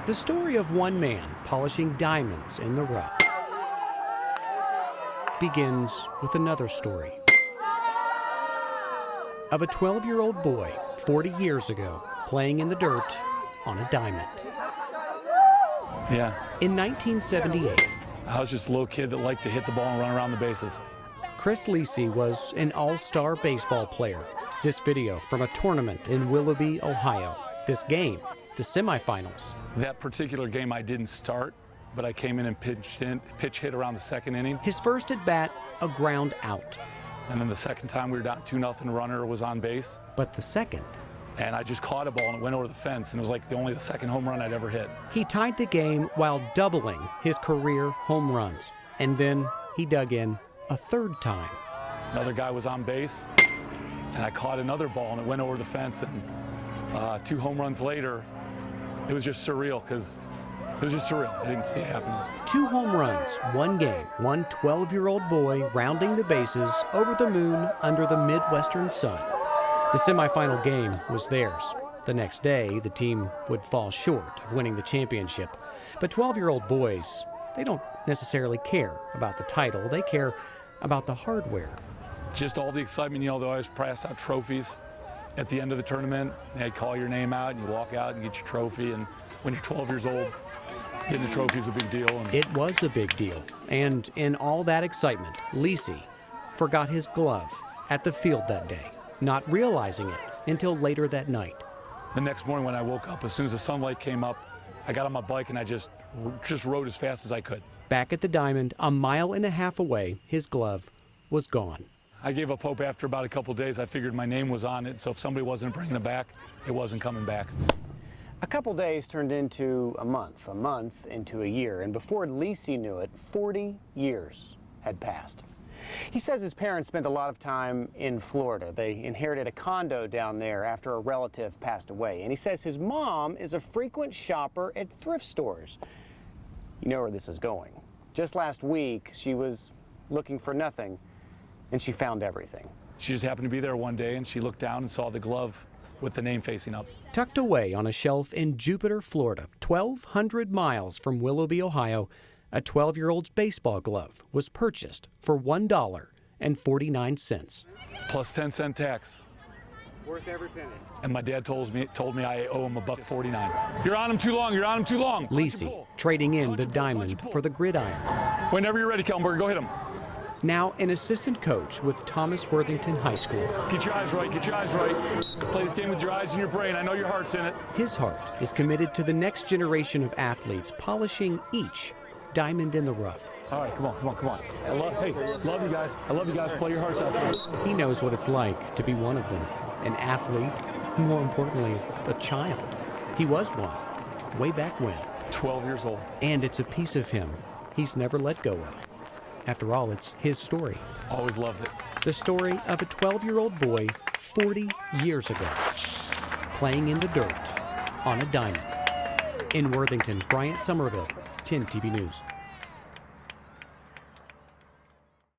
The story of one man polishing diamonds in the rough begins with another story of a 12-year-old boy 40 years ago playing in the dirt on a diamond. Yeah. In 1978, I was just a little kid that liked to hit the ball and run around the bases. Chris Lisi was an all-star baseball player. This video from a tournament in Willoughby, Ohio. This game, the semifinals. That particular game I didn't start, but I came in and pitch hit around the second inning. His first at bat, a ground out. And then the second time we were down 2-0, runner was on base. But the second, And I just caught a ball and it went over the fence, and it was like the second home run I'd ever hit. he tied the game while doubling his career home runs. And then he dug in a third time. Another guy was on base, and I caught another ball and it went over the fence, and 2 home runs later, it was just surreal, because it was just surreal. I didn't see it happening. 2 home runs, 1 game, one 12-year-old boy rounding the bases over the moon under the Midwestern sun. The semifinal game was theirs. The next day, the team would fall short of winning the championship. But 12-year-old boys, they don't necessarily care about the title. They care about the hardware. Just all the excitement, they always pass out trophies at the end of the tournament. They'd call your name out, and you walk out and get your trophy. And when you're 12 years old, getting the trophy is a big deal. And It was a big deal. And in all that excitement, Lisi forgot his glove at the field that day, not realizing it until later that night. the next morning when I woke up, as soon as the sunlight came up, I got on my bike and I just rode as fast as I could. Back at the diamond, a mile and a half away, his glove was gone. I gave up hope after about a couple days. I figured my name was on it, so if somebody wasn't bringing it back, it wasn't coming back. A couple days turned into a month into a year, and before Lisi knew it, 40 years had passed. He says his parents spent a lot of time in Florida. They inherited a condo down there after a relative passed away, and he says his mom is a frequent shopper at thrift stores. You know where this is going. Just last week, she was looking for nothing, and she found everything. She just happened to be there one day, and she looked down and saw the glove with the name facing up. Tucked away on a shelf in Jupiter, Florida, 1,200 miles from Willoughby, Ohio, a 12-year-old's baseball glove was purchased for $1.49. Plus 10-cent tax. Worth every penny. And my dad told me I owe him $1.49. You're on him too long, you're on him too long. Lisi trading in the diamond for the gridiron. Whenever you're ready, Kellenberger, go hit him. Now an assistant coach with Thomas Worthington High School. Get your eyes right, get your eyes right. Play this game with your eyes and your brain. I know your heart's in it. His heart is committed to the next generation of athletes, polishing each diamond in the rough. All right, come on. Love you guys. I love you guys. Play your hearts out there. He knows what it's like to be one of them, an athlete, more importantly, a child. He was one, way back when. 12 years old. And it's a piece of him he's never let go of. After all, it's his story. Always loved it. The story of a 12-year-old boy 40 years ago, playing in the dirt on a diamond. In Worthington, Bryant Somerville, 10 TV News.